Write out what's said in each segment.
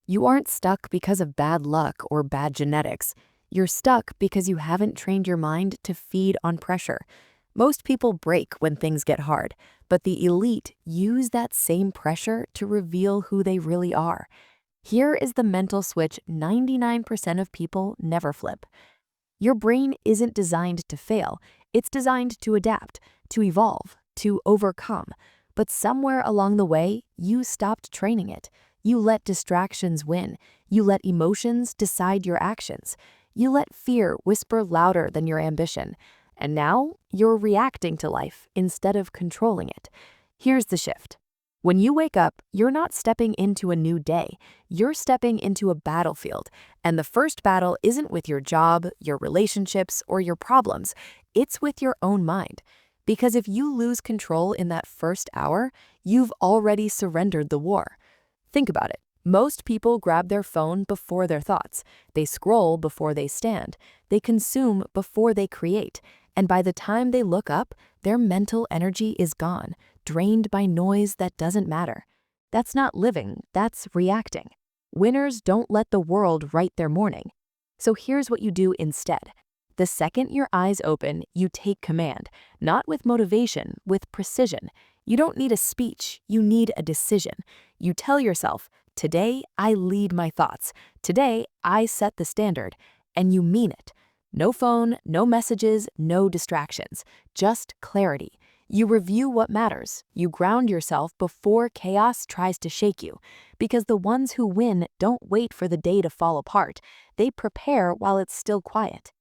You aren't stuck because of bad luck or bad genetics. You're stuck because you haven't trained your mind to feed on pressure. Most people break when things get hard, but the elite use that same pressure to reveal who they really are. Here is the mental switch 99% of people never flip. Your brain isn't designed to fail. It's designed to adapt, to evolve, to overcome. But somewhere along the way, you stopped training it. You let distractions win. You let emotions decide your actions. You let fear whisper louder than your ambition. And now you're reacting to life instead of controlling it. Here's the shift. When you wake up, you're not stepping into a new day. You're stepping into a battlefield. And the first battle isn't with your job, your relationships, or your problems. It's with your own mind. Because if you lose control in that first hour, you've already surrendered the war. Think about it. Most people grab their phone before their thoughts. They scroll before they stand. They consume before they create. And by the time they look up, their mental energy is gone, drained by noise that doesn't matter. That's not living, that's reacting. Winners don't let the world write their morning. So here's what you do instead. The second your eyes open, you take command, not with motivation, with precision. You don't need a speech, you need a decision. You tell yourself, today I lead my thoughts. Today I set the standard. And you mean it. No phone, no messages, no distractions, just clarity. You review what matters. You ground yourself before chaos tries to shake you. Because the ones who win don't wait for the day to fall apart. They prepare while it's still quiet.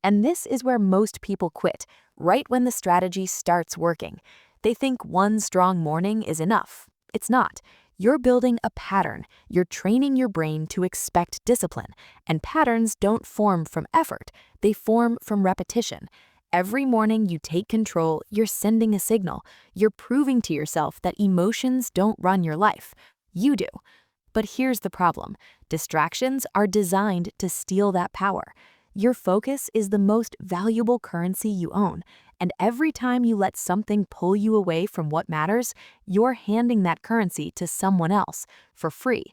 And this is where most people quit, right when the strategy starts working. They think one strong morning is enough. It's not. You're building a pattern. You're training your brain to expect discipline. And patterns don't form from effort. They form from repetition. Every morning you take control, you're sending a signal. You're proving to yourself that emotions don't run your life. You do. But here's the problem. Distractions are designed to steal that power. Your focus is the most valuable currency you own. And every time you let something pull you away from what matters, you're handing that currency to someone else for free.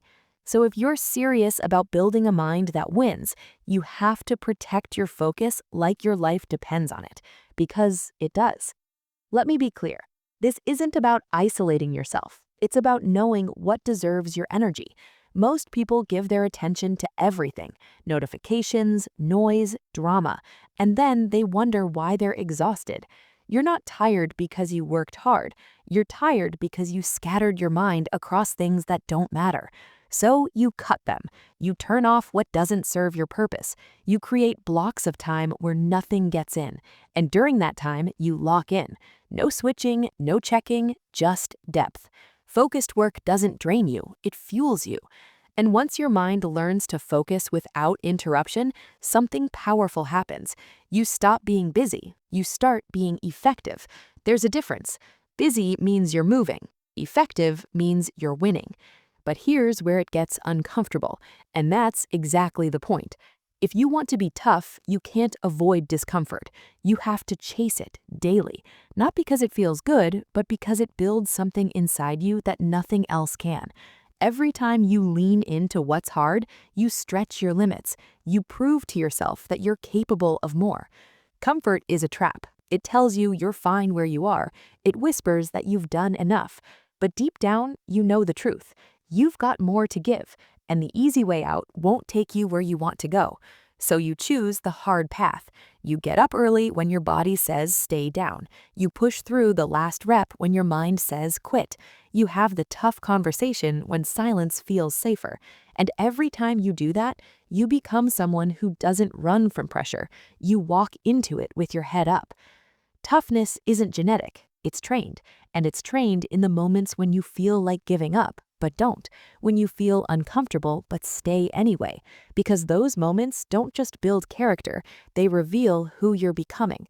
So if you're serious about building a mind that wins, you have to protect your focus like your life depends on it, because it does. Let me be clear. This isn't about isolating yourself. It's about knowing what deserves your energy. Most people give their attention to everything, notifications, noise, drama, and then they wonder why they're exhausted. You're not tired because you worked hard. You're tired because you scattered your mind across things that don't matter. So you cut them. You turn off what doesn't serve your purpose. You create blocks of time where nothing gets in. And during that time, you lock in. No switching, no checking, just depth. Focused work doesn't drain you, it fuels you. And once your mind learns to focus without interruption, something powerful happens. You stop being busy, you start being effective. There's a difference. Busy means you're moving. Effective means you're winning. But here's where it gets uncomfortable, and that's exactly the point. If you want to be tough, you can't avoid discomfort. You have to chase it daily, not because it feels good, but because it builds something inside you that nothing else can. Every time you lean into what's hard, you stretch your limits. You prove to yourself that you're capable of more. Comfort is a trap. It tells you you're fine where you are. It whispers that you've done enough. But deep down, you know the truth. You've got more to give, and the easy way out won't take you where you want to go. So you choose the hard path. You get up early when your body says stay down. You push through the last rep when your mind says quit. You have the tough conversation when silence feels safer. And every time you do that, you become someone who doesn't run from pressure. You walk into it with your head up. Toughness isn't genetic, it's trained. And it's trained in the moments when you feel like giving up, but don't. When you feel uncomfortable, but stay anyway. Because those moments don't just build character, they reveal who you're becoming.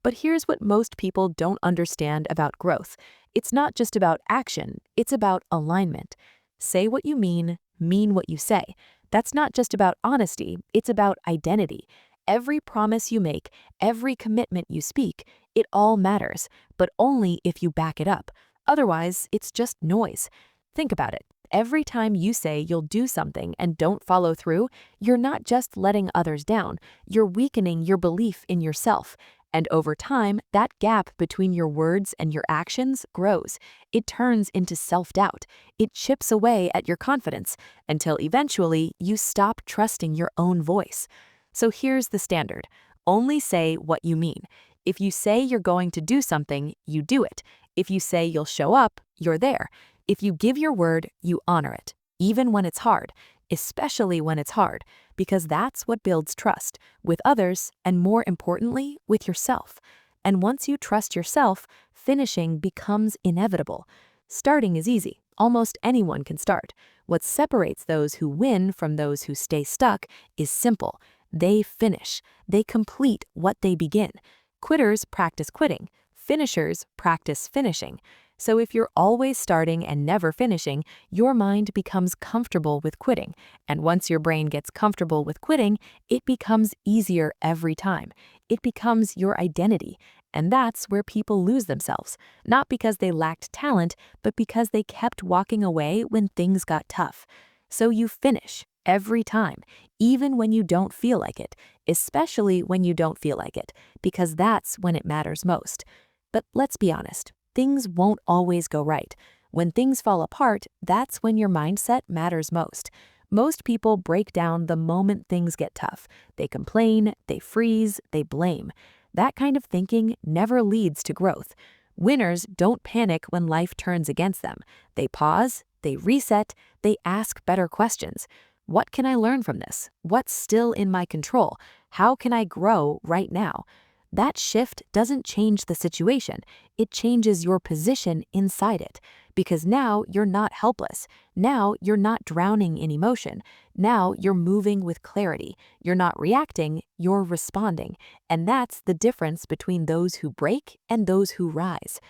But here's what most people don't understand about growth. It's not just about action, it's about alignment. Say what you mean what you say. That's not just about honesty, it's about identity. Every promise you make, every commitment you speak, it all matters, but only if you back it up. Otherwise, it's just noise. Think about it. Every time you say you'll do something and don't follow through, you're not just letting others down, you're weakening your belief in yourself. And over time, that gap between your words and your actions grows. It turns into self-doubt. It chips away at your confidence until eventually you stop trusting your own voice. So here's the standard. Only say what you mean. If you say you're going to do something, you do it. If you say you'll show up, you're there. If you give your word, you honor it, even when it's hard, especially when it's hard, because that's what builds trust with others and, more importantly, with yourself. And once you trust yourself, finishing becomes inevitable. Starting is easy. Almost anyone can start. What separates those who win from those who stay stuck is simple. They finish. They complete what they begin. Quitters practice quitting. Finishers practice finishing. So if you're always starting and never finishing, your mind becomes comfortable with quitting. And once your brain gets comfortable with quitting, it becomes easier every time. It becomes your identity. And that's where people lose themselves, not because they lacked talent, but because they kept walking away when things got tough. So you finish every time, even when you don't feel like it, especially when you don't feel like it, because that's when it matters most. But let's be honest. Things won't always go right. When things fall apart, that's when your mindset matters most. Most people break down the moment things get tough. They complain, they freeze, they blame. That kind of thinking never leads to growth. Winners don't panic when life turns against them. They pause, they reset, they ask better questions. What can I learn from this? What's still in my control? How can I grow right now? That shift doesn't change the situation. It changes your position inside it. Because now you're not helpless. Now you're not drowning in emotion. Now you're moving with clarity. You're not reacting, you're responding. And that's the difference between those who break and those who rise.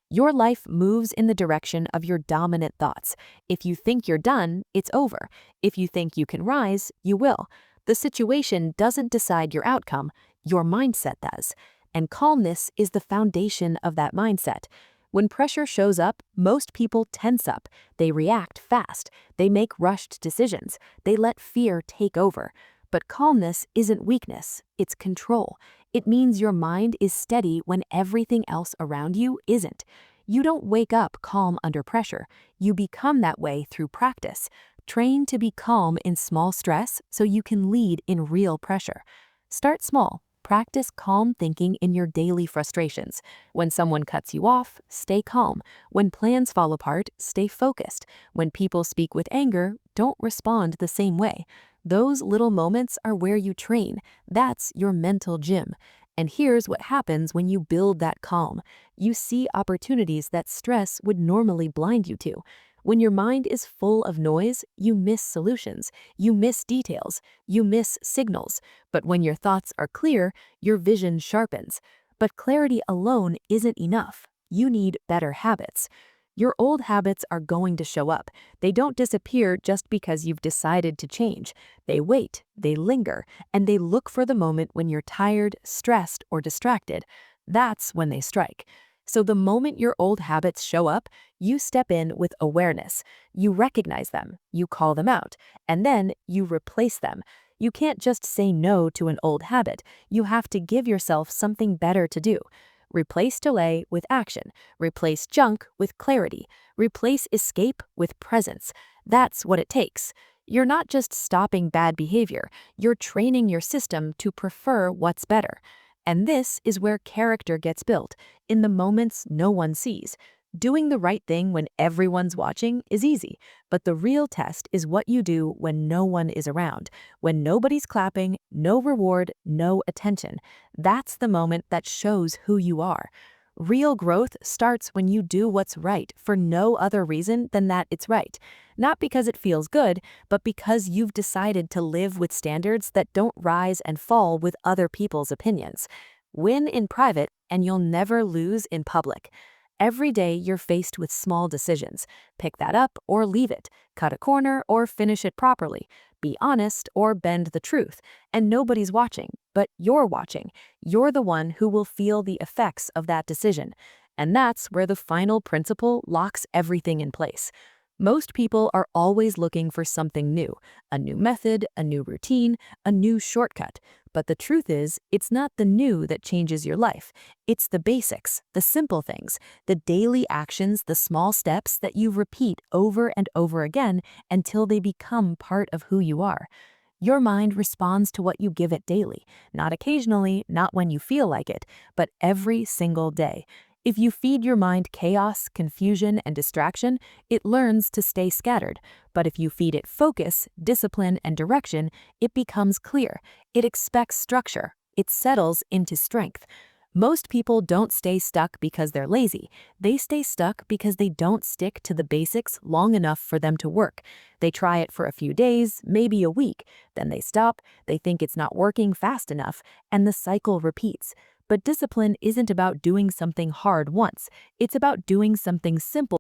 Your life moves in the direction of your dominant thoughts. If you think you're done, it's over. If you think you can rise, you will. The situation doesn't decide your outcome. Your mindset does. And calmness is the foundation of that mindset. When pressure shows up, most people tense up. They react fast. They make rushed decisions. They let fear take over. But calmness isn't weakness. It's control. It means your mind is steady when everything else around you isn't. You don't wake up calm under pressure. You become that way through practice. Train to be calm in small stress so you can lead in real pressure. Start small. Practice calm thinking in your daily frustrations. When someone cuts you off, stay calm. When plans fall apart, stay focused. When people speak with anger, don't respond the same way. Those little moments are where you train. That's your mental gym. And here's what happens when you build that calm. You see opportunities that stress would normally blind you to. When your mind is full of noise, you miss solutions, you miss details, you miss signals. But when your thoughts are clear, your vision sharpens. But clarity alone isn't enough. You need better habits. Your old habits are going to show up. They don't disappear just because you've decided to change. They wait, they linger, and they look for the moment when you're tired, stressed, or distracted. That's when they strike. So the moment your old habits show up, you step in with awareness. You recognize them, you call them out, and then you replace them. You can't just say no to an old habit. You have to give yourself something better to do. Replace delay with action. Replace junk with clarity. Replace escape with presence. That's what it takes. You're not just stopping bad behavior. You're training your system to prefer what's better. And this is where character gets built, in the moments no one sees. Doing the right thing when everyone's watching is easy, but the real test is what you do when no one is around, when nobody's clapping, no reward, no attention. That's the moment that shows who you are. Real growth starts when you do what's right for no other reason than that it's right. Not because it feels good, but because you've decided to live with standards that don't rise and fall with other people's opinions. Win in private, and you'll never lose in public. Every day you're faced with small decisions. Pick that up or leave it. Cut a corner or finish it properly. Be honest or bend the truth. And nobody's watching, but you're watching. You're the one who will feel the effects of that decision. And that's where the final principle locks everything in place. Most people are always looking for something new, a new method, a new routine, a new shortcut. But the truth is, it's not the new that changes your life. It's the basics, the simple things, the daily actions, the small steps that you repeat over and over again until they become part of who you are. Your mind responds to what you give it daily, not occasionally, not when you feel like it, but every single day. If you feed your mind chaos, confusion, and distraction, it learns to stay scattered. But if you feed it focus, discipline, and direction, it becomes clear. It expects structure. It settles into strength. Most people don't stay stuck because they're lazy. They stay stuck because they don't stick to the basics long enough for them to work. They try it for a few days, maybe a week, then they stop, they think it's not working fast enough, and the cycle repeats. But discipline isn't about doing something hard once. It's about doing something simple